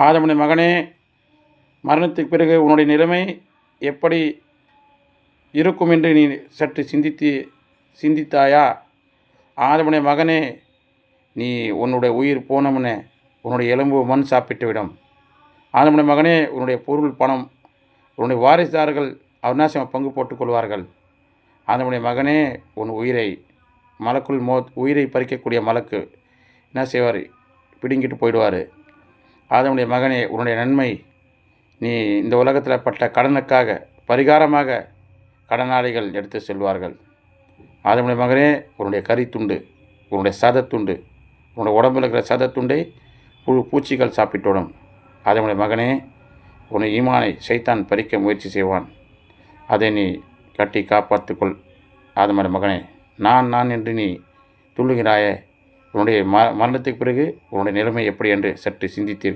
ஆதமுடைய மகனே, மரணத்துக்கு பிறகு உன்னுடைய நிலைமை எப்படி இருக்கும் என்று நீ சற்று சிந்தித்தாயா? ஆதமுடைய மகனே, நீ உன்னுடைய உயிர் போனமுன்னே உன்னுடைய எலும்பு மண் சாப்பிட்டுவிடும். ஆதமுடைய மகனே, உன்னுடைய பொருள் பணம் உன்னுடைய வாரிசுதாரர்கள் அவிநாசமாக பங்கு போட்டுக்கொள்வார்கள். ஆதமுடைய மகனே, உன் உயிரை பறிக்கக்கூடிய மலக்கு என்ன செய்வார்? பிடுங்கிட்டு போயிடுவார். ஆதமுடைய மகனே, உன்னுடைய நன்மை நீ இந்த உலகத்தில் பட்ட கடனுக்காக பரிகாரமாக கடனாளிகள் எடுத்து செல்வார்கள். ஆதமுடைய மகனே, உன்னுடைய கரித்துண்டு, உன்னுடைய சதத்துண்டு, உன்னுடைய உடம்பில் இருக்கிற சதத்துண்டை பூச்சிகள் சாப்பிட்டுவிடும். ஆதமுடைய மகனே, உன்னை ஈமானை சைத்தான் பறிக்க முயற்சி செய்வான். அதை நீ கட்டி காப்பாற்றிக்கொள். ஆதமுடைய மகனே, நான் என்று நீ துள்ளுகிறாயே, உன்னுடைய மரணத்துக்கு பிறகு உன்னுடைய நிலைமை எப்படி என்று சற்று சிந்தித்தீர்கள்?